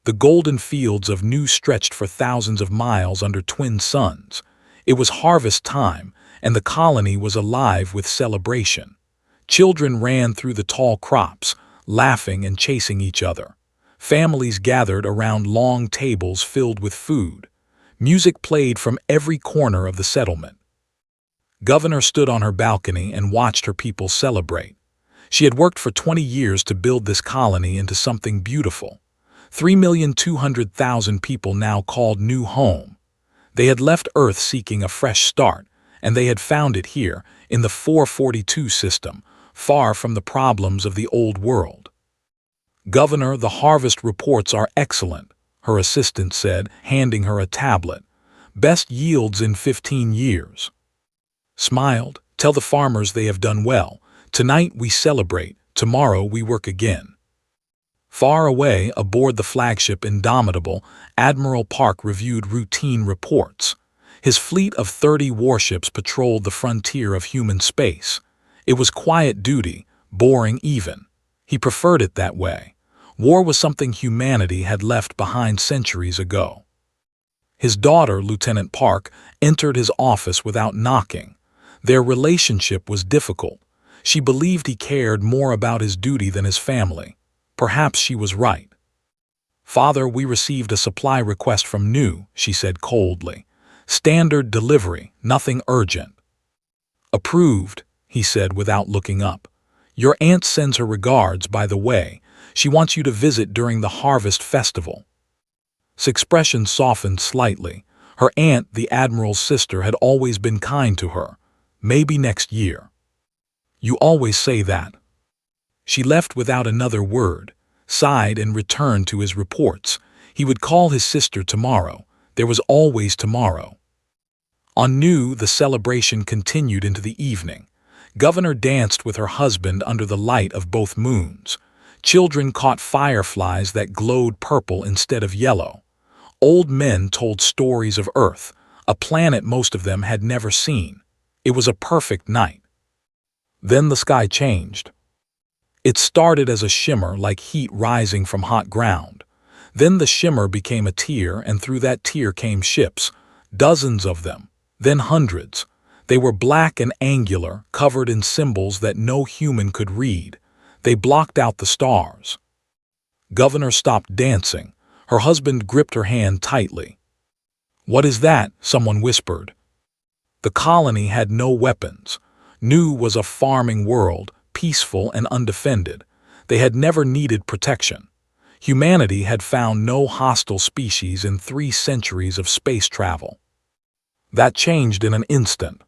The golden fields of new stretched for thousands of miles under twin suns. It was harvest time, and the colony was alive with celebration. Children ran through the tall crops, laughing and chasing each other. Families gathered around long tables filled with food. Music played from every corner of the settlement. Governor stood on her balcony and watched her people celebrate. She had worked for 20 years to build this colony into something beautiful. 3,200,000 people now called new home. They had left Earth seeking a fresh start, and they had found it here, in the 442 system, far from the problems of the old world. "Governor, the harvest reports are excellent," her assistant said, handing her a tablet. "Best yields in 15 years. Smiled, "Tell the farmers they have done well. Tonight we celebrate, tomorrow we work again." Far away, aboard the flagship Indomitable, Admiral Park reviewed routine reports. His fleet of 30 warships patrolled the frontier of human space. It was quiet duty, boring even. He preferred it that way. War was something humanity had left behind centuries ago. His daughter, Lieutenant Park, entered his office without knocking. Their relationship was difficult. She believed he cared more about his duty than his family. Perhaps she was right. "Father, we received a supply request from New," she said coldly. "Standard delivery, nothing urgent." "Approved," he said without looking up. "Your aunt sends her regards, by the way. She wants you to visit during the Harvest Festival." His expression softened slightly. Her aunt, the Admiral's sister, had always been kind to her. "Maybe next year." "You always say that." She left without another word, sighed and returned to his reports. He would call his sister tomorrow. There was always tomorrow. On New, the celebration continued into the evening. Governor danced with her husband under the light of both moons. Children caught fireflies that glowed purple instead of yellow. Old men told stories of Earth, a planet most of them had never seen. It was a perfect night. Then the sky changed. It started as a shimmer like heat rising from hot ground. Then the shimmer became a tear, and through that tear came ships, dozens of them, then hundreds. They were black and angular, covered in symbols that no human could read. They blocked out the stars. Governor stopped dancing. Her husband gripped her hand tightly. "What is that?" someone whispered. The colony had no weapons. New was a farming world, peaceful and undefended. They had never needed protection. Humanity had found no hostile species in 3 centuries of space travel. That changed in an instant.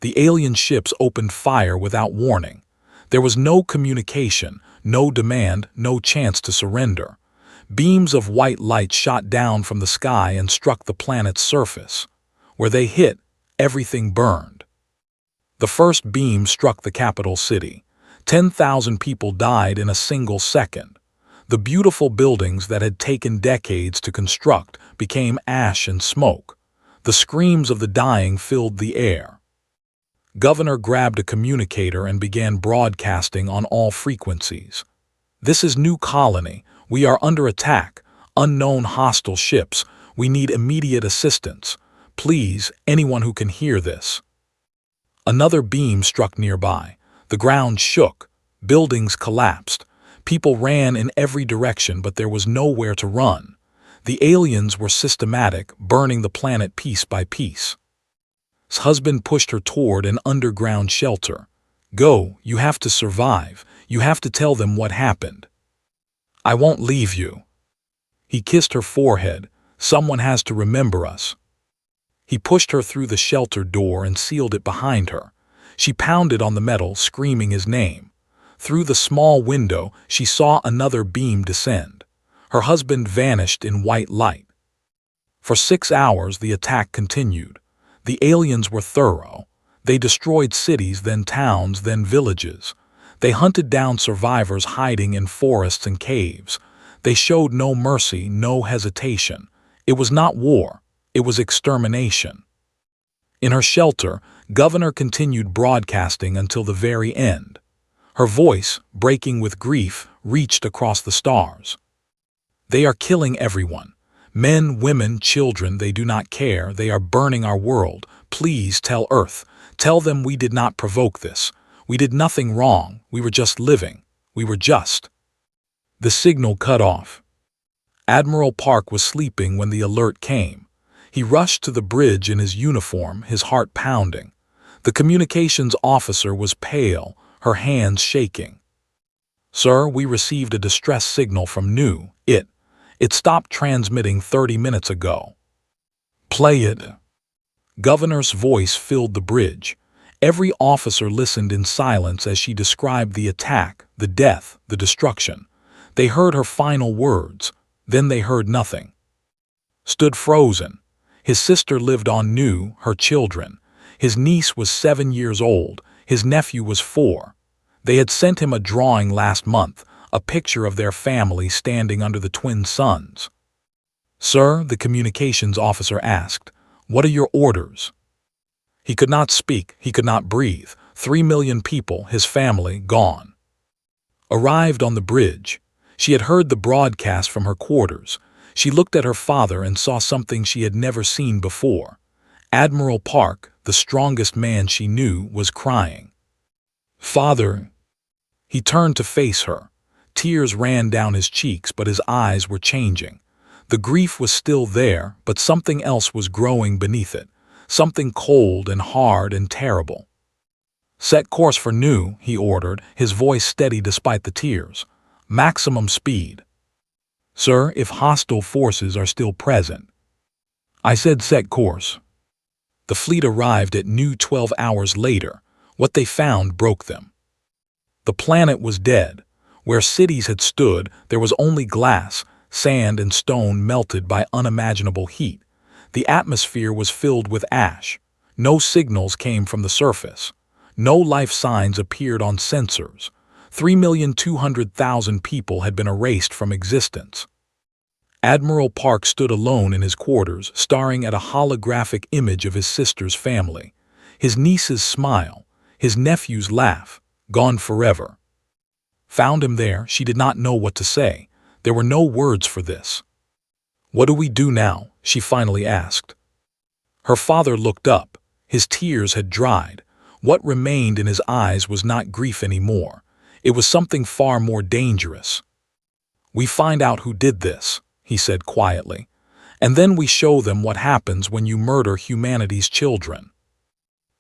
The alien ships opened fire without warning. There was no communication, no demand, no chance to surrender. Beams of white light shot down from the sky and struck the planet's surface. Where they hit, everything burned. The first beam struck the capital city. 10,000 people died in a single second. The beautiful buildings that had taken decades to construct became ash and smoke. The screams of the dying filled the air. Governor grabbed a communicator and began broadcasting on all frequencies. "This is New Colony. We are under attack. Unknown hostile ships. We need immediate assistance. Please, anyone who can hear this." Another beam struck nearby. The ground shook. Buildings collapsed. People ran in every direction, but there was nowhere to run. The aliens were systematic, burning the planet piece by piece. His husband pushed her toward an underground shelter. "Go, you have to survive. You have to tell them what happened." "I won't leave you." He kissed her forehead. "Someone has to remember us." He pushed her through the shelter door and sealed it behind her. She pounded on the metal, screaming his name. Through the small window, she saw another beam descend. Her husband vanished in white light. For 6 hours, the attack continued. The aliens were thorough. They destroyed cities, then towns, then villages. They hunted down survivors hiding in forests and caves. They showed no mercy, no hesitation. It was not war. It was extermination. In her shelter, Governor continued broadcasting until the very end. Her voice, breaking with grief, reached across the stars. They are killing everyone. Men, women, children, they do not care. They are burning our world. Please tell Earth. Tell them we did not provoke this. We did nothing wrong. We were just living. We were just. The signal cut off. Admiral Park was sleeping when the alert came. He rushed to the bridge in his uniform, his heart pounding. The communications officer was pale, her hands shaking. "Sir, we received a distress signal from New. It stopped transmitting 30 minutes ago." "Play it." Governor's voice filled the bridge. Every officer listened in silence as she described the attack, the death, the destruction. They heard her final words, then they heard nothing. Stood frozen. His sister lived on New, her children. His niece was 7 years old. His nephew was 4. They had sent him a drawing last month, a picture of their family standing under the twin suns. "Sir," the communications officer asked, "what are your orders?" He could not speak, he could not breathe. 3 million people, his family, gone. Arrived on the bridge. She had heard the broadcast from her quarters. She looked at her father and saw something she had never seen before. Admiral Park, the strongest man she knew, was crying. "Father." He turned to face her. Tears ran down his cheeks, but his eyes were changing. The grief was still there, but something else was growing beneath it. Something cold and hard and terrible. "Set course for New," he ordered, his voice steady despite the tears. "Maximum speed." "Sir, if hostile forces are still present." "I said set course." The fleet arrived at New 12 hours later. What they found broke them. The planet was dead. Where cities had stood, there was only glass, sand and stone melted by unimaginable heat. The atmosphere was filled with ash. No signals came from the surface. No life signs appeared on sensors. 3,200,000 people had been erased from existence. Admiral Park stood alone in his quarters, staring at a holographic image of his sister's family. His niece's smile, his nephew's laugh, gone forever. Found him there, she did not know what to say. There were no words for this. "What do we do now?" she finally asked. Her father looked up. His tears had dried. What remained in his eyes was not grief anymore. It was something far more dangerous. "We find out who did this," he said quietly, "and then we show them what happens when you murder humanity's children."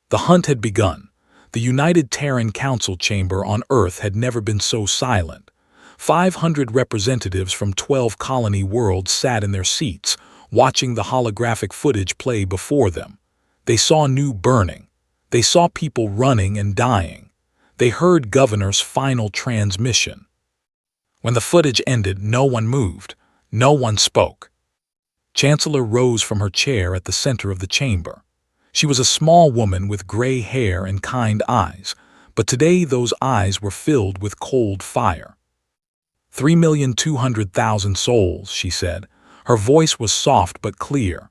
The hunt had begun. The United Terran Council chamber on Earth had never been so silent. 500 representatives from 12 colony worlds sat in their seats, watching the holographic footage play before them. They saw New burning. They saw people running and dying. They heard Governor's final transmission. When the footage ended, no one moved. No one spoke. Chancellor rose from her chair at the center of the chamber. She was a small woman with gray hair and kind eyes, but today those eyes were filled with cold fire. 3,200,000 souls, she said. Her voice was soft but clear.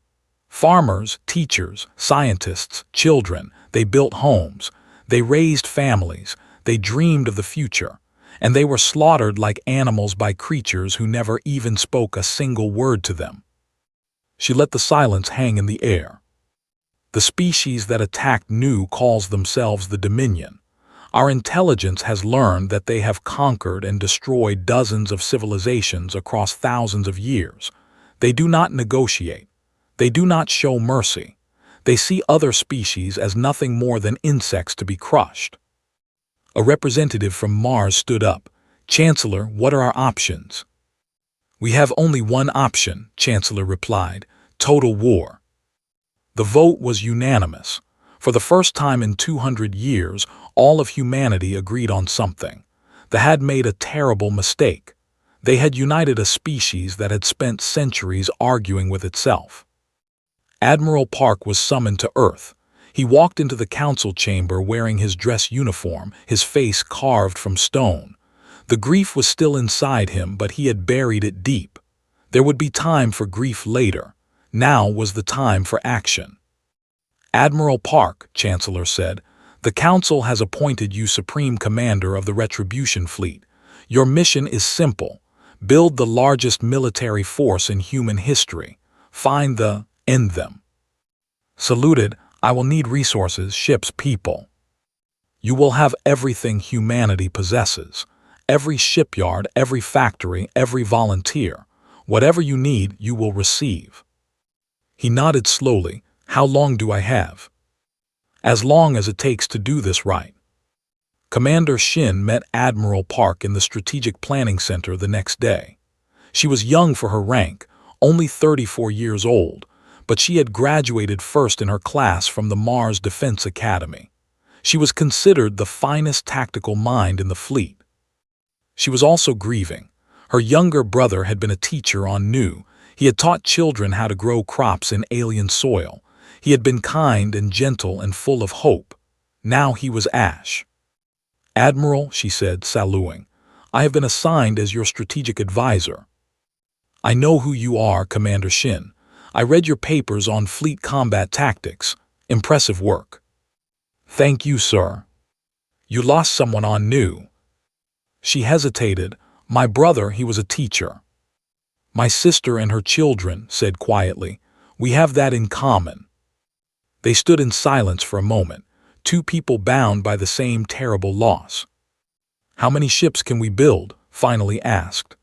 Farmers, teachers, scientists, children, they built homes. They raised families. They dreamed of the future. And they were slaughtered like animals by creatures who never even spoke a single word to them. She let the silence hang in the air. The species that attacked New calls themselves the Dominion. Our intelligence has learned that they have conquered and destroyed dozens of civilizations across thousands of years. They do not negotiate. They do not show mercy. They see other species as nothing more than insects to be crushed. A representative from Mars stood up. "Chancellor, what are our options?" "We have only one option," Chancellor replied. "Total war." The vote was unanimous. For the first time in 200 years, all of humanity agreed on something. They had made a terrible mistake. They had united a species that had spent centuries arguing with itself. Admiral Park was summoned to Earth. He walked into the council chamber wearing his dress uniform, his face carved from stone. The grief was still inside him, but he had buried it deep. There would be time for grief later. Now was the time for action. "Admiral Park," Chancellor said, "the Council has appointed you Supreme Commander of the Retribution Fleet. Your mission is simple. Build the largest military force in human history. End them. Saluted, I will need resources, ships, people. You will have everything humanity possesses. Every shipyard, every factory, every volunteer. Whatever you need, you will receive. He nodded slowly. How long do I have? As long as it takes to do this right. Commander Shin met Admiral Park in the Strategic Planning Center the next day. She was young for her rank, only 34 years old, but she had graduated first in her class from the Mars Defense Academy. She was considered the finest tactical mind in the fleet. She was also grieving. Her younger brother had been a teacher on Nu. He had taught children how to grow crops in alien soil. He had been kind and gentle and full of hope. Now he was ash. Admiral, she said, saluting, I have been assigned as your strategic advisor. I know who you are, Commander Shin. I read your papers on fleet combat tactics. Impressive work. Thank you, sir. You lost someone on Nu. She hesitated. My brother, he was a teacher. My sister and her children, said quietly. We have that in common. They stood in silence for a moment, two people bound by the same terrible loss. How many ships can we build? Finally asked.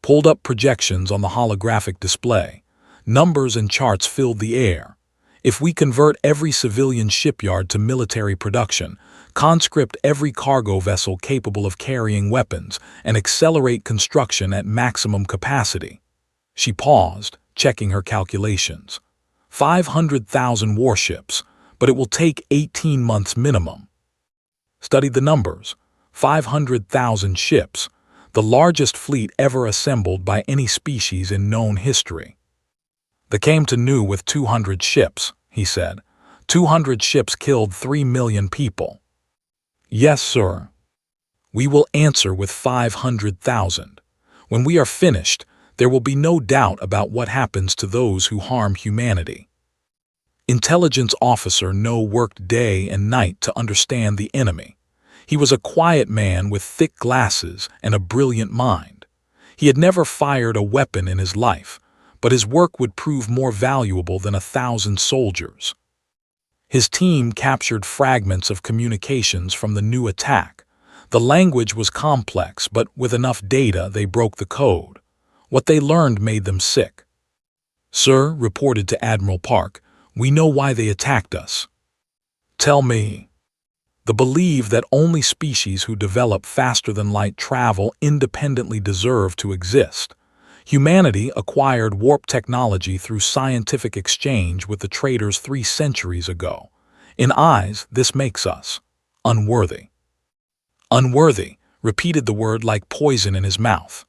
Pulled up projections on the holographic display. Numbers and charts filled the air. If we convert every civilian shipyard to military production, conscript every cargo vessel capable of carrying weapons, and accelerate construction at maximum capacity. She paused, checking her calculations. 500,000 warships, but it will take 18 months minimum. Studied the numbers. 500,000 ships, the largest fleet ever assembled by any species in known history. They came to Nu with 200 ships, he said. 200 ships killed 3 million people. Yes, sir. We will answer with 500,000. When we are finished, there will be no doubt about what happens to those who harm humanity. Intelligence officer No worked day and night to understand the enemy. He was a quiet man with thick glasses and a brilliant mind. He had never fired a weapon in his life, but his work would prove more valuable than 1,000 soldiers. His team captured fragments of communications from the new attack. The language was complex, but with enough data they broke the code. What they learned made them sick. Sir, reported to Admiral Park, we know why they attacked us. Tell me. They believe that only species who develop faster-than-light travel independently deserve to exist. Humanity acquired warp technology through scientific exchange with the traders 3 centuries ago. In eyes, this makes us unworthy. Unworthy, repeated the word like poison in his mouth.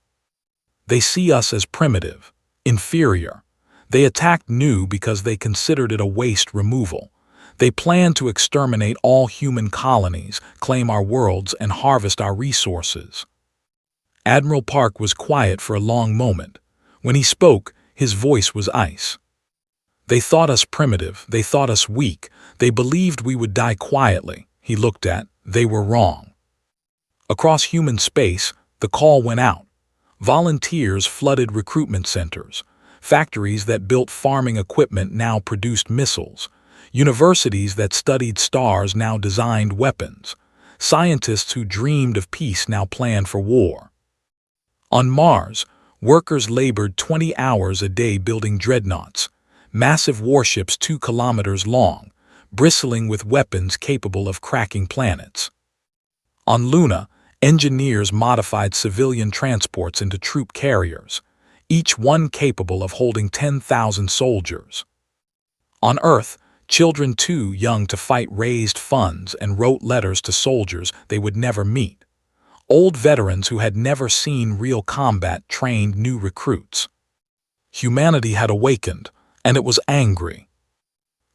They see us as primitive, inferior. They attacked Nu because they considered it a waste removal. They plan to exterminate all human colonies, claim our worlds, and harvest our resources. Admiral Park was quiet for a long moment. When he spoke, his voice was ice. They thought us primitive, they thought us weak, they believed we would die quietly. He looked at, they were wrong. Across human space, the call went out. Volunteers flooded recruitment centers. Factories that built farming equipment now produced missiles. Universities that studied stars now designed weapons. Scientists who dreamed of peace now planned for war. On Mars, workers labored 20 hours a day building dreadnoughts, massive warships 2 kilometers long, bristling with weapons capable of cracking planets. On Luna, engineers modified civilian transports into troop carriers, each one capable of holding 10,000 soldiers. On Earth, children too young to fight raised funds and wrote letters to soldiers they would never meet. Old veterans who had never seen real combat trained new recruits. Humanity had awakened, and it was angry.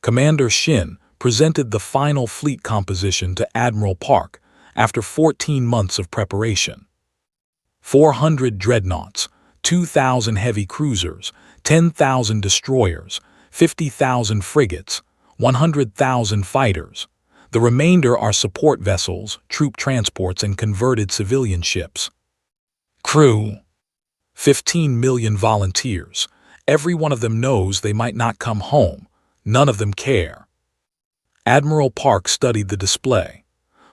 Commander Shin presented the final fleet composition to Admiral Park after 14 months of preparation. 400 dreadnoughts, 2,000 heavy cruisers, 10,000 destroyers, 50,000 frigates, 100,000 fighters. The remainder are support vessels, troop transports, and converted civilian ships. Crew. 15 million volunteers. Every one of them knows they might not come home. None of them care. Admiral Park studied the display.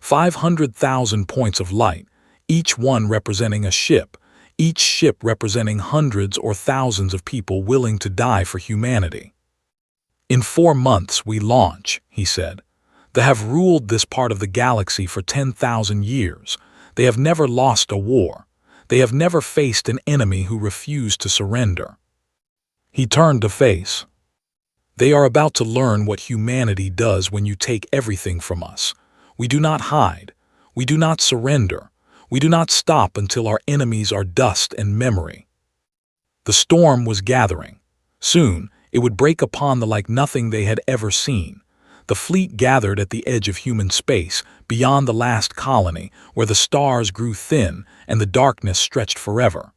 500,000 points of light, each one representing a ship, each ship representing hundreds or thousands of people willing to die for humanity. "In 4 months we launch," he said. "They have ruled this part of the galaxy for 10,000 years. They have never lost a war. They have never faced an enemy who refused to surrender." He turned to face. "They are about to learn what humanity does when you take everything from us. We do not hide. We do not surrender. We do not stop until our enemies are dust and memory." The storm was gathering. Soon, it would break upon them like nothing they had ever seen. The fleet gathered at the edge of human space, beyond the last colony, where the stars grew thin and the darkness stretched forever.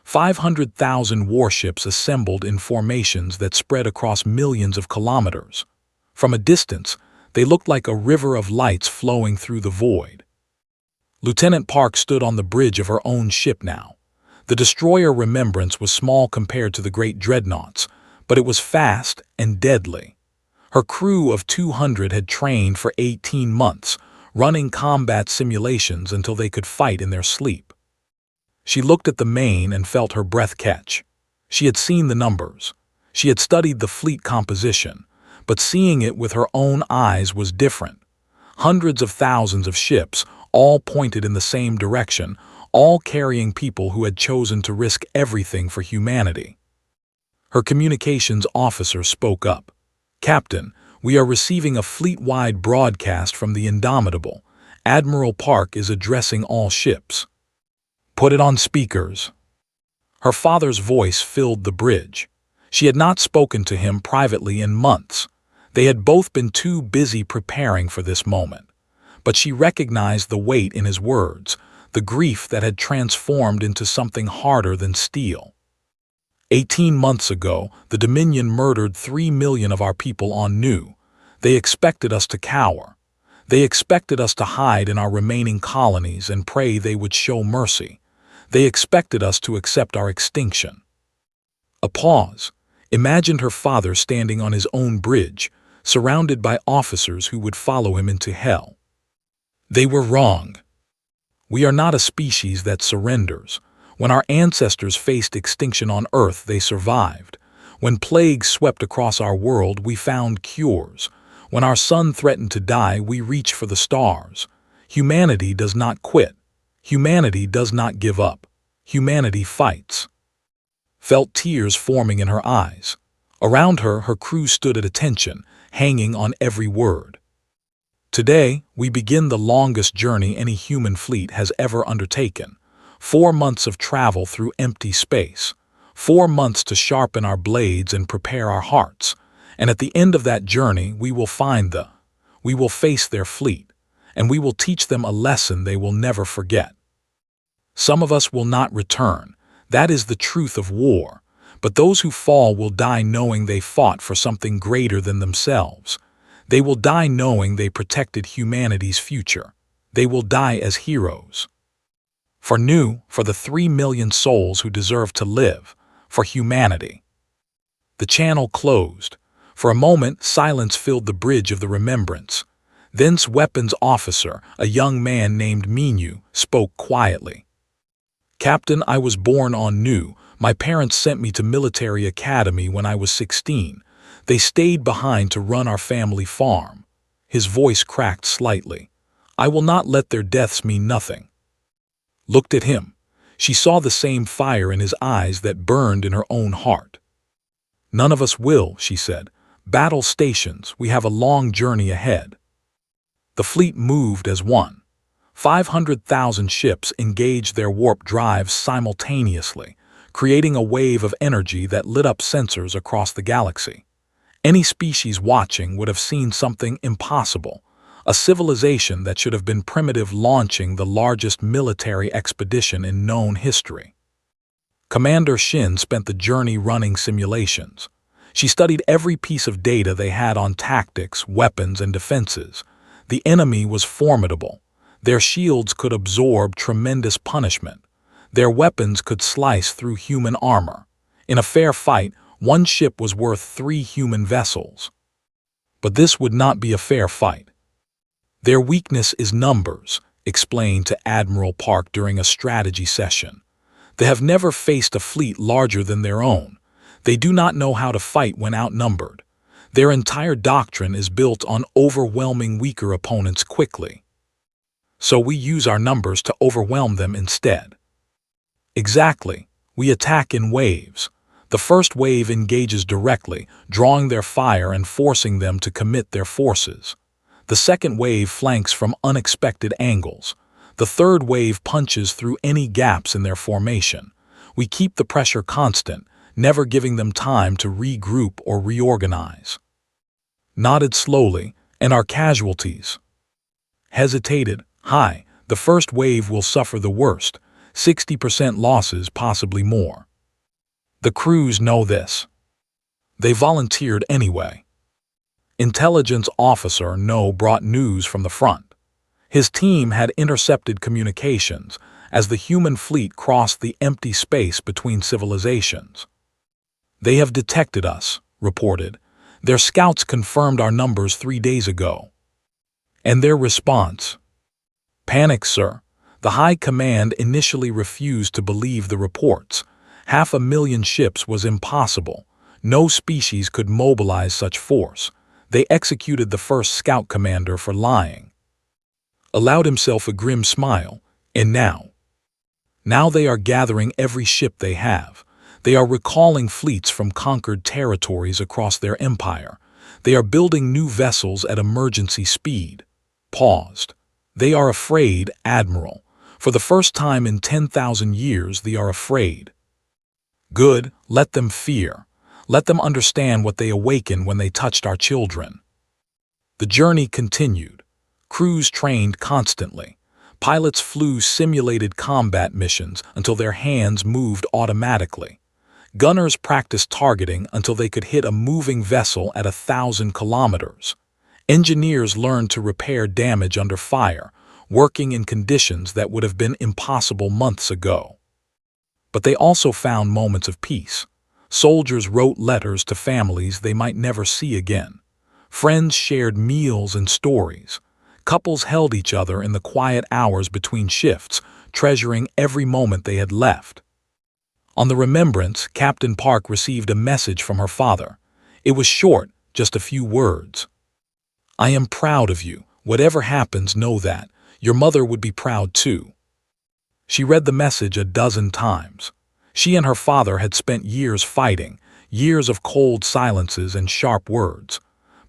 500,000 warships assembled in formations that spread across millions of kilometers. From a distance, they looked like a river of lights flowing through the void. Lieutenant Park stood on the bridge of her own ship now. The destroyer Remembrance was small compared to the great dreadnoughts, but it was fast and deadly. Her crew of 200 had trained for 18 months, running combat simulations until they could fight in their sleep. She looked at the main and felt her breath catch. She had seen the numbers. She had studied the fleet composition, but seeing it with her own eyes was different. Hundreds of thousands of ships, all pointed in the same direction, all carrying people who had chosen to risk everything for humanity. Her communications officer spoke up. "Captain, we are receiving a fleet-wide broadcast from the Indomitable. Admiral Park is addressing all ships." "Put it on speakers." Her father's voice filled the bridge. She had not spoken to him privately in months. They had both been too busy preparing for this moment. But she recognized the weight in his words, the grief that had transformed into something harder than steel. 18 months ago, the Dominion murdered 3 million of our people on Nu. They expected us to cower. They expected us to hide in our remaining colonies and pray they would show mercy. They expected us to accept our extinction. A pause. Imagined her father standing on his own bridge, surrounded by officers who would follow him into hell. They were wrong. We are not a species that surrenders. When our ancestors faced extinction on Earth, they survived. When plagues swept across our world, we found cures. When our sun threatened to die, we reached for the stars. Humanity does not quit. Humanity does not give up. Humanity fights. Felt tears forming in her eyes. Around her, her crew stood at attention, hanging on every word. Today, we begin the longest journey any human fleet has ever undertaken. 4 months of travel through empty space. 4 months to sharpen our blades and prepare our hearts. And at the end of that journey, we will we will face their fleet, and we will teach them a lesson they will never forget. Some of us will not return. That is the truth of war. But those who fall will die knowing they fought for something greater than themselves. They will die knowing they protected humanity's future. They will die as heroes. For Nu, for the 3 million souls who deserve to live, for humanity. The channel closed. For a moment, silence filled the bridge of the Remembrance. Then's weapons officer, a young man named Minu, spoke quietly. "Captain, I was born on Nu. My parents sent me to military academy when I was 16. They stayed behind to run our family farm." His voice cracked slightly. "I will not let their deaths mean nothing." Looked at him. She saw the same fire in his eyes that burned in her own heart. "None of us will," she said. "Battle stations, we have a long journey ahead." The fleet moved as one. 500,000 ships engaged their warp drives simultaneously, creating a wave of energy that lit up sensors across the galaxy. Any species watching would have seen something impossible, a civilization that should have been primitive launching the largest military expedition in known history. Commander Shin spent the journey running simulations. She studied every piece of data they had on tactics, weapons, and defenses. The enemy was formidable. Their shields could absorb tremendous punishment. Their weapons could slice through human armor. In a fair fight, one ship was worth 3 human vessels. But this would not be a fair fight. Their weakness is numbers, explained to Admiral Park during a strategy session. They have never faced a fleet larger than their own. They do not know how to fight when outnumbered. Their entire doctrine is built on overwhelming weaker opponents quickly. So we use our numbers to overwhelm them instead. Exactly. We attack in waves. The first wave engages directly, drawing their fire and forcing them to commit their forces. The second wave flanks from unexpected angles. The third wave punches through any gaps in their formation. We keep the pressure constant, never giving them time to regroup or reorganize. Nodded slowly, and our casualties? Hesitated. High. The first wave will suffer the worst. 60% losses, possibly more. The crews know this. They volunteered anyway. Intelligence officer No brought news from the front. His team had intercepted communications as the human fleet crossed the empty space between civilizations. They have detected us, reported. Their scouts confirmed our numbers 3 days ago. And their response? Panic, sir. The High Command initially refused to believe the reports. 500,000 ships was impossible. No species could mobilize such force. They executed the first scout commander for lying. Allowed himself a grim smile, and now? Now they are gathering every ship they have. They are recalling fleets from conquered territories across their empire. They are building new vessels at emergency speed. Paused. They are afraid, Admiral. For the first time in 10,000 years, they are afraid. Good, let them fear. Let them understand what they awakened when they touched our children. The journey continued. Crews trained constantly. Pilots flew simulated combat missions until their hands moved automatically. Gunners practiced targeting until they could hit a moving vessel at 1,000 kilometers. Engineers learned to repair damage under fire, working in conditions that would have been impossible months ago. But they also found moments of peace. Soldiers wrote letters to families they might never see again. Friends shared meals and stories. Couples held each other in the quiet hours between shifts, treasuring every moment they had left. On the remembrance, Captain Park received a message from her father. It was short, just a few words. I am proud of you. Whatever happens, know that. Your mother would be proud too. She read the message a dozen times. She and her father had spent years fighting, years of cold silences and sharp words.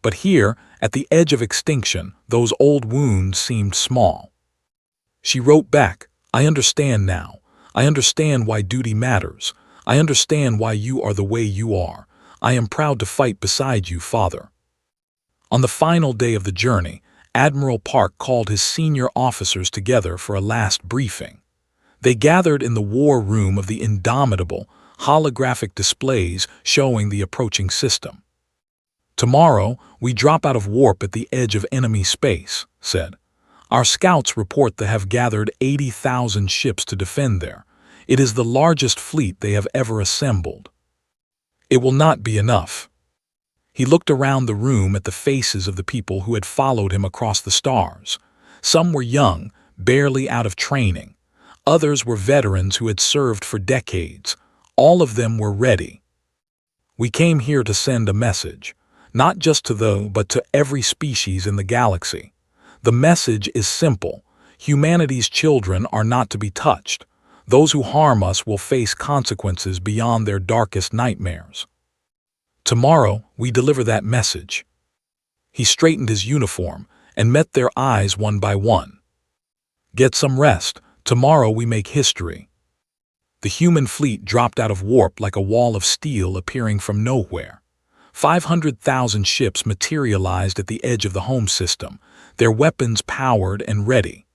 But here, at the edge of extinction, those old wounds seemed small. She wrote back, I understand now. I understand why duty matters. I understand why you are the way you are. I am proud to fight beside you, Father. On the final day of the journey, Admiral Park called his senior officers together for a last briefing. They gathered in the war room of the Indomitable, holographic displays showing the approaching system. Tomorrow, we drop out of warp at the edge of enemy space, said. Our scouts report they have gathered 80,000 ships to defend there. It is the largest fleet they have ever assembled. It will not be enough. He looked around the room at the faces of the people who had followed him across the stars. Some were young, barely out of training. Others were veterans who had served for decades. All of them were ready. We came here to send a message, not just to them, but to every species in the galaxy. The message is simple. Humanity's children are not to be touched. Those who harm us will face consequences beyond their darkest nightmares. Tomorrow, we deliver that message. He straightened his uniform and met their eyes one by one. Get some rest. Tomorrow we make history. The human fleet dropped out of warp like a wall of steel appearing from nowhere. 500,000 ships materialized at the edge of the home system, their weapons powered and ready.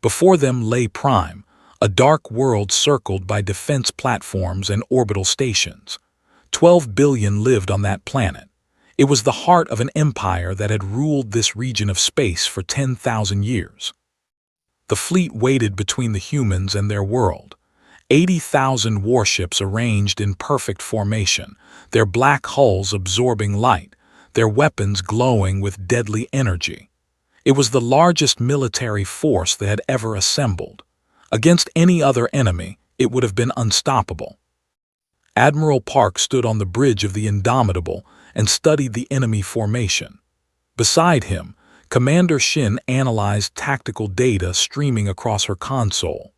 Before them lay Prime, a dark world circled by defense platforms and orbital stations. 12 billion lived on that planet. It was the heart of an empire that had ruled this region of space for 10,000 years. The fleet waited between the humans and their world. 80,000 warships arranged in perfect formation, their black hulls absorbing light, their weapons glowing with deadly energy. It was the largest military force they had ever assembled. Against any other enemy, it would have been unstoppable. Admiral Park stood on the bridge of the Indomitable and studied the enemy formation. Beside him, Commander Shin analyzed tactical data streaming across her console.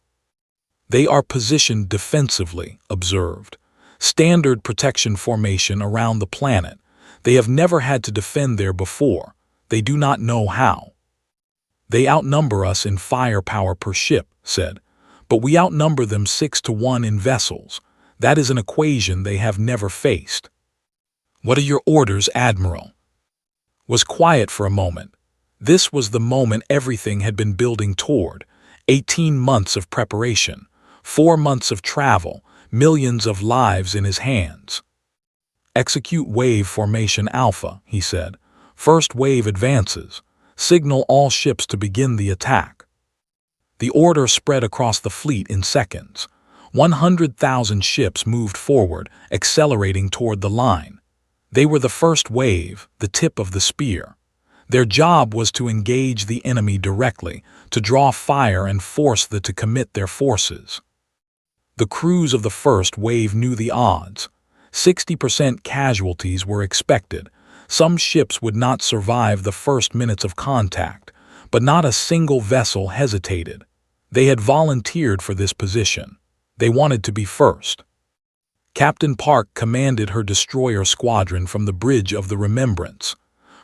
They are positioned defensively, observed. Standard protection formation around the planet. They have never had to defend there before. They do not know how. They outnumber us in firepower per ship, said, but we outnumber them 6-to-1 in vessels. That is an equation they have never faced. What are your orders, Admiral? Was quiet for a moment. This was the moment everything had been building toward. 18 months of preparation, 4 months of travel, millions of lives in his hands. Execute wave formation Alpha, he said. First wave advances. Signal all ships to begin the attack. The order spread across the fleet in seconds. 100,000 ships moved forward, accelerating toward the line. They were the first wave, the tip of the spear. Their job was to engage the enemy directly, to draw fire and force them to commit their forces. The crews of the first wave knew the odds. 60% casualties were expected. Some ships would not survive the first minutes of contact, but not a single vessel hesitated. They had volunteered for this position. They wanted to be first. Captain Park commanded her destroyer squadron from the bridge of the Remembrance.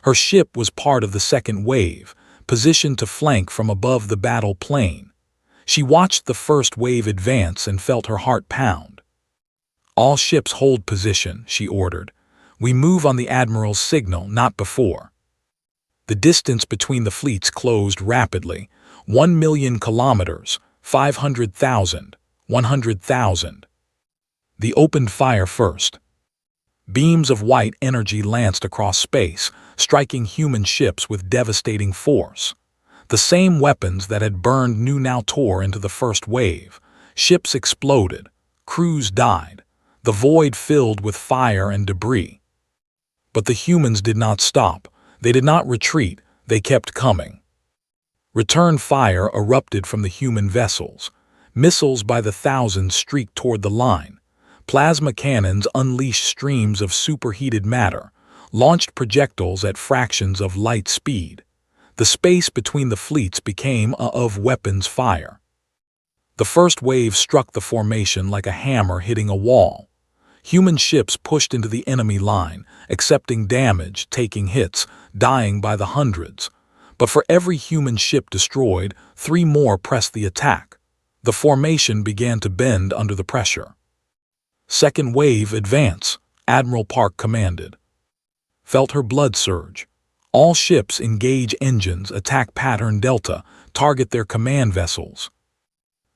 Her ship was part of the second wave, positioned to flank from above the battle plane. She watched the first wave advance and felt her heart pound. All ships hold position, she ordered. We move on the Admiral's signal, not before. The distance between the fleets closed rapidly. 1 million kilometers, 500,000, 100,000. They opened fire first. Beams of white energy lanced across space, striking human ships with devastating force. The same weapons that had burned Nu now tore into the first wave. Ships exploded. Crews died. The void filled with fire and debris. But the humans did not stop. They did not retreat. They kept coming. Return fire erupted from the human vessels. Missiles by the thousands streaked toward the line. Plasma cannons unleashed streams of superheated matter, launched projectiles at fractions of light speed. The space between the fleets became of weapons fire. The first wave struck the formation like a hammer hitting a wall. Human ships pushed into the enemy line, accepting damage, taking hits, dying by the hundreds. But for every human ship destroyed, 3 more pressed the attack. The formation began to bend under the pressure. Second wave, advance, Admiral Park commanded. Felt her blood surge. All ships engage engines, attack pattern Delta, target their command vessels.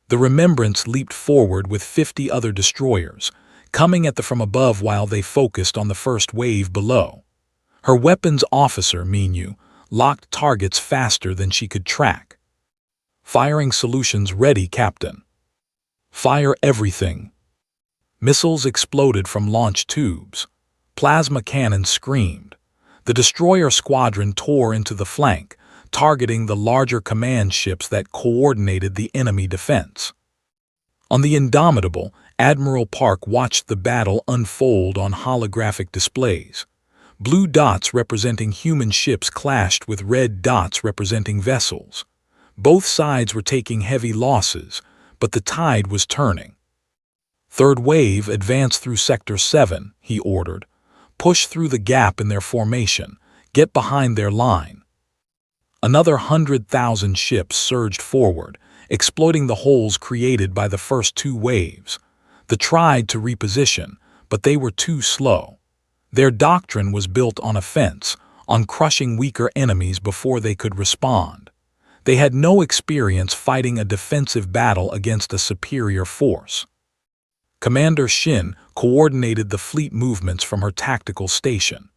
The Remembrance leaped forward with 50 other destroyers, coming at them from above while they focused on the first wave below. Her weapons officer, Minyu, locked targets faster than she could track. Firing solutions ready, Captain. Fire everything. Missiles exploded from launch tubes. Plasma cannons screamed. The destroyer squadron tore into the flank, targeting the larger command ships that coordinated the enemy defense. On the Indomitable, Admiral Park watched the battle unfold on holographic displays. Blue dots representing human ships clashed with red dots representing vessels. Both sides were taking heavy losses, but the tide was turning. Third wave, advance through Sector 7, he ordered. Push through the gap in their formation. Get behind their line. Another 100,000 ships surged forward, exploiting the holes created by the first 2 waves. They tried to reposition, but they were too slow. Their doctrine was built on offense, on crushing weaker enemies before they could respond. They had no experience fighting a defensive battle against a superior force. Commander Shin coordinated the fleet movements from her tactical station.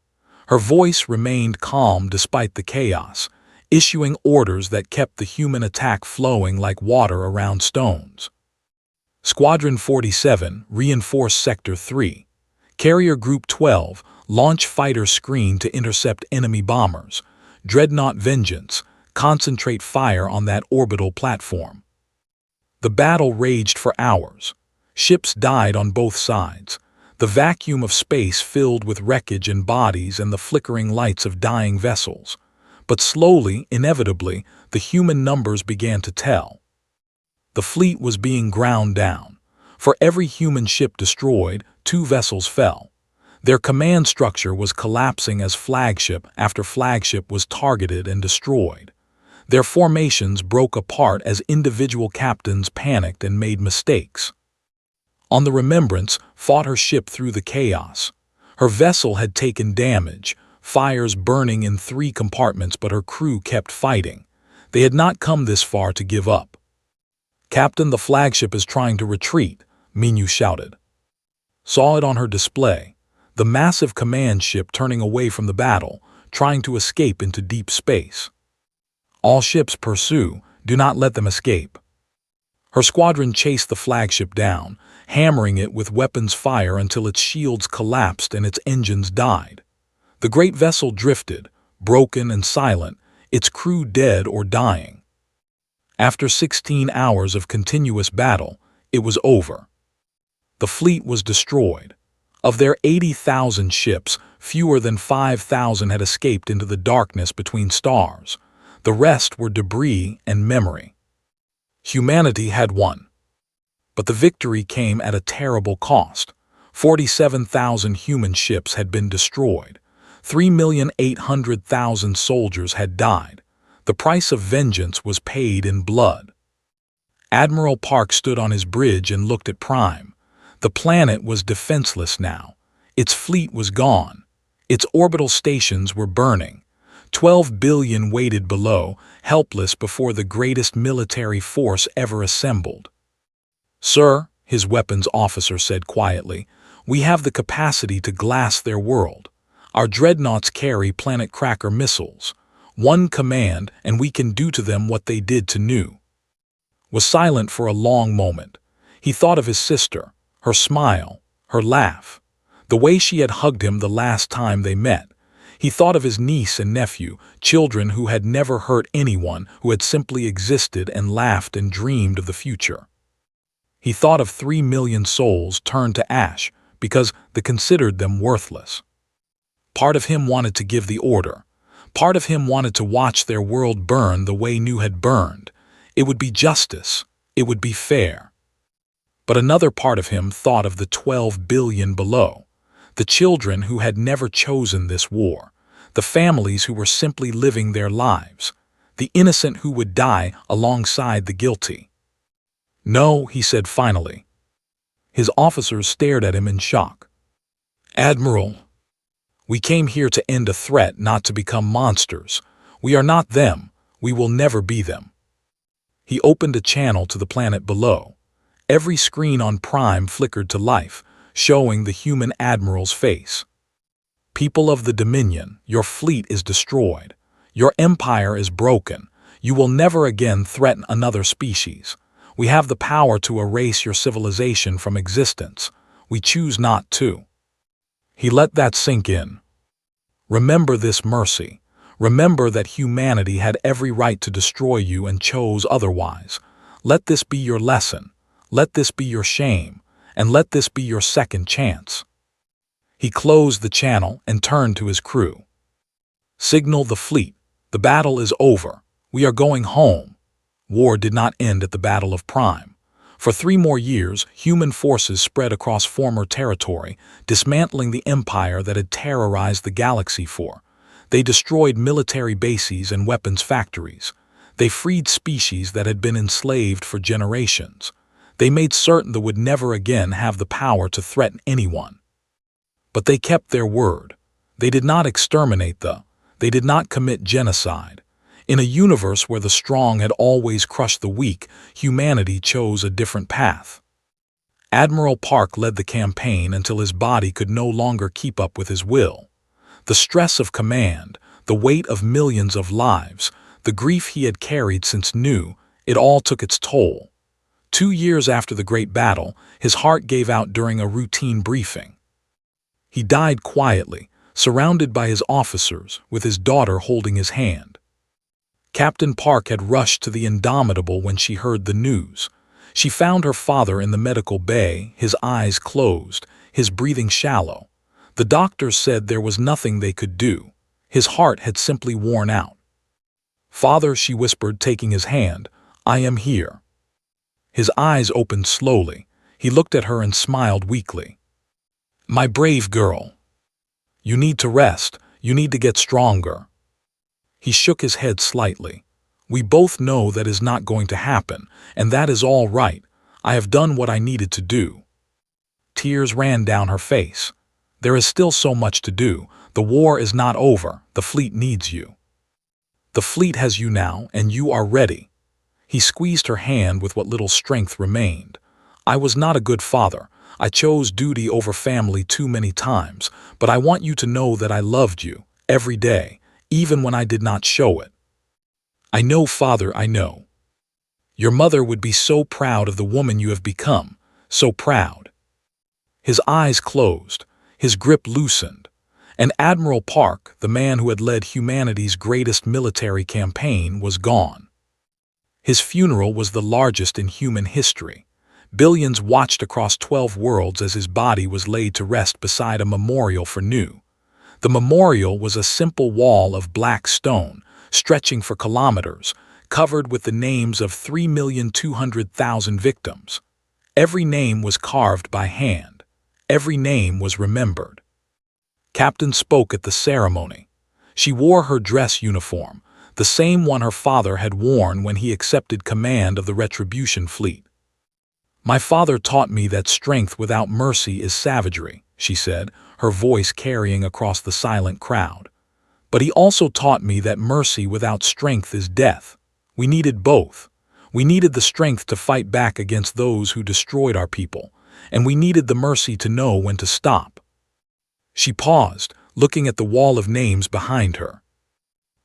Her voice remained calm despite the chaos, issuing orders that kept the human attack flowing like water around stones. Squadron 47, Reinforce Sector 3. Carrier Group 12, Launch Fighter Screen to intercept enemy bombers. Dreadnought Vengeance, concentrate fire on that orbital platform. The battle raged for hours. Ships died on both sides. The vacuum of space filled with wreckage and bodies and the flickering lights of dying vessels. But slowly, inevitably, the human numbers began to tell. The fleet was being ground down. For every human ship destroyed, 2 vessels fell. Their command structure was collapsing as flagship after flagship was targeted and destroyed. Their formations broke apart as individual captains panicked and made mistakes. On the Remembrance fought her ship through the chaos. Her vessel had taken damage, fires burning in 3 compartments, but her crew kept fighting. They had not come this far to give up. "Captain, the flagship is trying to retreat," Minyu shouted. Saw it on her display. The massive command ship turning away from the battle, trying to escape into deep space. "All ships pursue, do not let them escape." Her squadron chased the flagship down, hammering it with weapons fire until its shields collapsed and its engines died. The great vessel drifted, broken and silent, its crew dead or dying. After 16 hours of continuous battle, it was over. The fleet was destroyed. Of their 80,000 ships, fewer than 5,000 had escaped into the darkness between stars. The rest were debris and memory. Humanity had won. But the victory came at a terrible cost. 47,000 human ships had been destroyed. 3,800,000 soldiers had died. The price of vengeance was paid in blood. Admiral Park stood on his bridge and looked at Prime. The planet was defenseless now. Its fleet was gone. Its orbital stations were burning. 12 billion waited below, helpless before the greatest military force ever assembled. "Sir," his weapons officer said quietly, "we have the capacity to glass their world. Our dreadnoughts carry planet cracker missiles. One command, and we can do to them what they did to Nu." Was silent for a long moment. He thought of his sister, her smile, her laugh, the way she had hugged him the last time they met. He thought of his niece and nephew, children who had never hurt anyone, who had simply existed and laughed and dreamed of the future. He thought of 3 million souls turned to ash because they considered them worthless. Part of him wanted to give the order. Part of him wanted to watch their world burn the way Nu had burned. It would be justice. It would be fair. But another part of him thought of the 12 billion below, the children who had never chosen this war, the families who were simply living their lives, the innocent who would die alongside the guilty. "No," he said finally. His officers stared at him in shock. "Admiral, we came here to end a threat, not to become monsters. We are not them. We will never be them." He opened a channel to the planet below. Every screen on Prime flickered to life, showing the human admiral's face. "People of the Dominion, your fleet is destroyed. Your empire is broken. You will never again threaten another species. We have the power to erase your civilization from existence. We choose not to." He let that sink in. Remember this mercy. Remember that humanity had every right to destroy you and chose otherwise. Let this be your lesson. Let this be your shame. And let this be your second chance. He closed the channel and turned to his crew. "Signal the fleet. The battle is over. We are going home." War did not end at the Battle of Prime. For 3 more years, human forces spread across former territory, dismantling the empire that had terrorized the galaxy for. They destroyed military bases and weapons factories. They freed species that had been enslaved for generations. They made certain they would never again have the power to threaten anyone. But they kept their word. They did not exterminate they did not commit genocide. In a universe where the strong had always crushed the weak, humanity chose a different path. Admiral Park led the campaign until his body could no longer keep up with his will. The stress of command, the weight of millions of lives, the grief he had carried since Nu, it all took its toll. 2 years after the Great Battle, his heart gave out during a routine briefing. He died quietly, surrounded by his officers, with his daughter holding his hand. Captain Park had rushed to the Indomitable when she heard the news. She found her father in the medical bay, his eyes closed, his breathing shallow. The doctors said there was nothing they could do. His heart had simply worn out. "Father," she whispered, taking his hand, "I am here." His eyes opened slowly. He looked at her and smiled weakly. "My brave girl. You need to rest. You need to get stronger." He shook his head slightly. "We both know that is not going to happen, and that is all right. I have done what I needed to do." Tears ran down her face. "There is still so much to do. The war is not over. The fleet needs you. The fleet has you now, and you are ready." He squeezed her hand with what little strength remained. "I was not a good father. I chose duty over family too many times, but I want you to know that I loved you, every day, even when I did not show it." "I know, Father, I know. Your mother would be so proud of the woman you have become, so proud." His eyes closed, his grip loosened, and Admiral Park, the man who had led humanity's greatest military campaign, was gone. His funeral was the largest in human history. Billions watched across 12 worlds as his body was laid to rest beside a memorial for Nu. The memorial was a simple wall of black stone, stretching for kilometers, covered with the names of 3,200,000 victims. Every name was carved by hand. Every name was remembered. Captain spoke at the ceremony. She wore her dress uniform, the same one her father had worn when he accepted command of the Retribution fleet. "My father taught me that strength without mercy is savagery," she said, her voice carrying across the silent crowd. "But he also taught me that mercy without strength is death. We needed both. We needed the strength to fight back against those who destroyed our people, and we needed the mercy to know when to stop." She paused, looking at the wall of names behind her.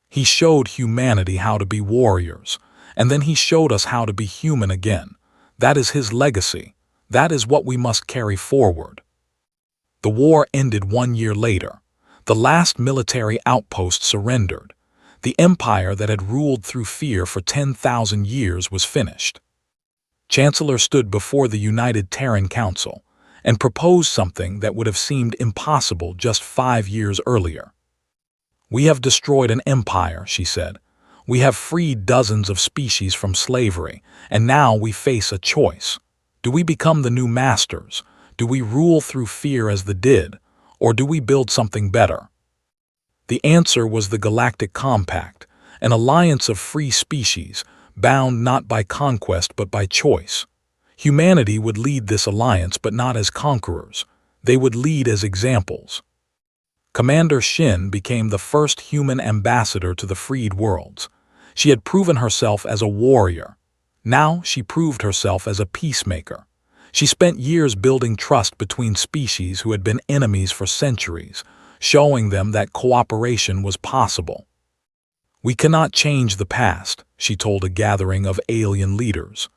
"He showed humanity how to be warriors, and then he showed us how to be human again. That is his legacy. That is what we must carry forward." The war ended 1 year later. The last military outpost surrendered. The empire that had ruled through fear for 10,000 years was finished. Chancellor stood before the United Terran Council and proposed something that would have seemed impossible just 5 years earlier. "We have destroyed an empire," she said. "We have freed dozens of species from slavery, and now we face a choice. Do we become the new masters? Do we rule through fear as the did, or do we build something better?" The answer was the Galactic Compact, an alliance of free species, bound not by conquest but by choice. Humanity would lead this alliance, but not as conquerors. They would lead as examples. Commander Shin became the first human ambassador to the freed worlds. She had proven herself as a warrior. Now she proved herself as a peacemaker. She spent years building trust between species who had been enemies for centuries, showing them that cooperation was possible. "We cannot change the past," she told a gathering of alien leaders.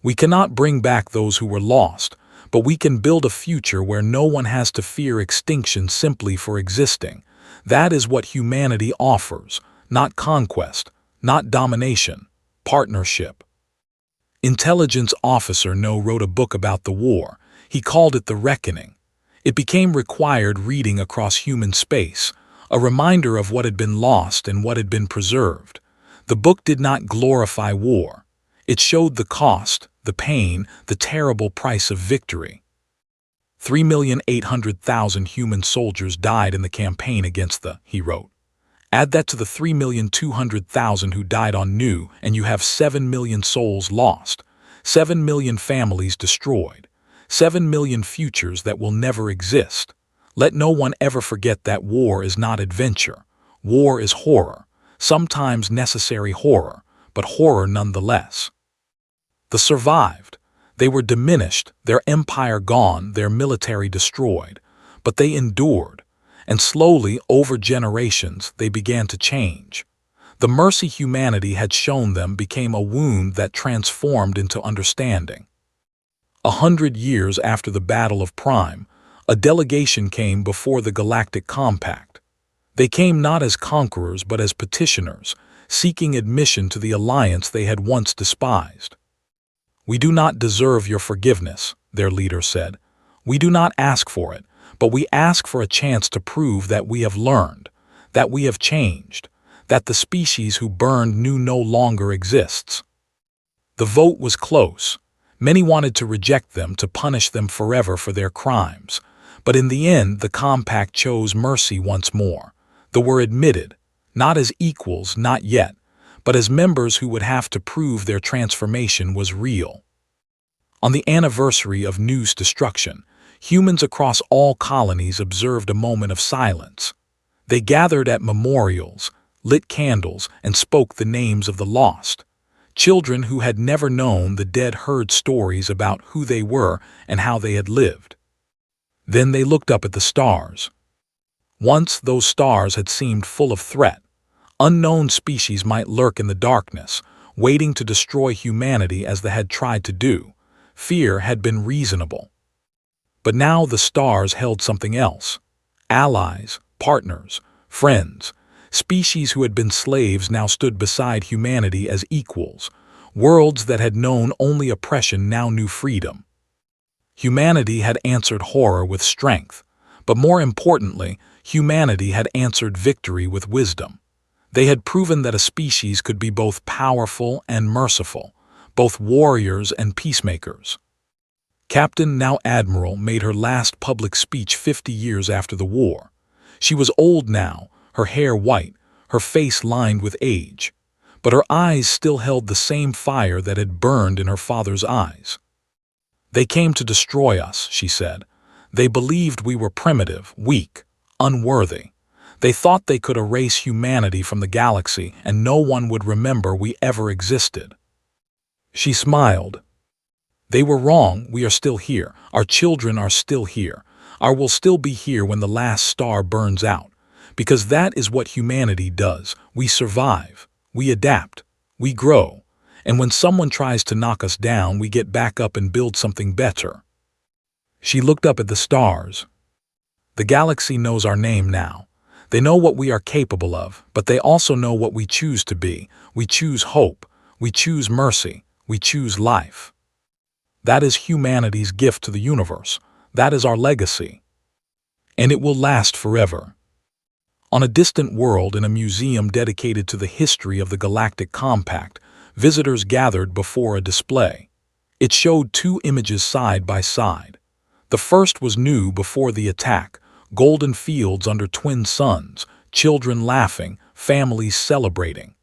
"We cannot bring back those who were lost, but we can build a future where no one has to fear extinction simply for existing. That is what humanity offers, not conquest, not domination, partnership." Intelligence Officer No wrote a book about the war. He called it The Reckoning. It became required reading across human space, a reminder of what had been lost and what had been preserved. The book did not glorify war. It showed the cost, the pain, the terrible price of victory. 3,800,000 human soldiers died in the campaign against he wrote. Add that to the 3,200,000 who died on Nu, and you have 7 million souls lost, 7 million families destroyed, 7 million futures that will never exist. Let no one ever forget that war is not adventure. War is horror, sometimes necessary horror, but horror nonetheless. The survived. They were diminished, their empire gone, their military destroyed, but they endured, and slowly, over generations, they began to change. The mercy humanity had shown them became a wound that transformed into understanding. 100 years after the Battle of Prime, a delegation came before the Galactic Compact. They came not as conquerors but as petitioners, seeking admission to the alliance they had once despised. "We do not deserve your forgiveness," their leader said. "We do not ask for it, but we ask for a chance to prove that we have learned, that we have changed, that the species who burned new no longer exists." The vote was close. Many wanted to reject them, to punish them forever for their crimes. But in the end, the compact chose mercy once more. They were admitted, not as equals, not yet, but as members who would have to prove their transformation was real. On the anniversary of New's destruction, humans across all colonies observed a moment of silence. They gathered at memorials, lit candles, and spoke the names of the lost. Children who had never known the dead heard stories about who they were and how they had lived. Then they looked up at the stars. Once those stars had seemed full of threat. Unknown species might lurk in the darkness, waiting to destroy humanity as they had tried to do. Fear had been reasonable. But now the stars held something else. Allies, partners, friends. Species who had been slaves now stood beside humanity as equals. Worlds that had known only oppression now knew freedom. Humanity had answered horror with strength, but more importantly, humanity had answered victory with wisdom. They had proven that a species could be both powerful and merciful, both warriors and peacemakers. Captain, now Admiral, made her last public speech 50 years after the war. She was old now, her hair white, her face lined with age, but her eyes still held the same fire that had burned in her father's eyes. "They came to destroy us," she said. "They believed we were primitive, weak, unworthy. They thought they could erase humanity from the galaxy and no one would remember we ever existed." She smiled. "They were wrong. We are still here. Our children are still here. Our will still be here when the last star burns out. Because that is what humanity does. We survive. We adapt. We grow. And when someone tries to knock us down, we get back up and build something better." She looked up at the stars. "The galaxy knows our name now. They know what we are capable of, but they also know what we choose to be. We choose hope. We choose mercy. We choose life. That is humanity's gift to the universe. That is our legacy. And it will last forever." On a distant world, in a museum dedicated to the history of the Galactic Compact, visitors gathered before a display. It showed two images side by side. The first was new before the attack, golden fields under twin suns, children laughing, families celebrating.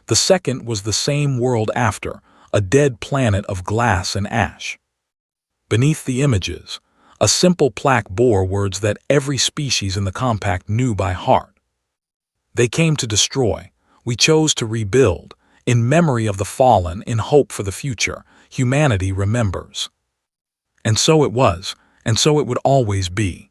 The second was the same world after, a dead planet of glass and ash. Beneath the images, a simple plaque bore words that every species in the compact knew by heart. "They came to destroy. We chose to rebuild. In memory of the fallen, in hope for the future, humanity remembers." And so it was, and so it would always be.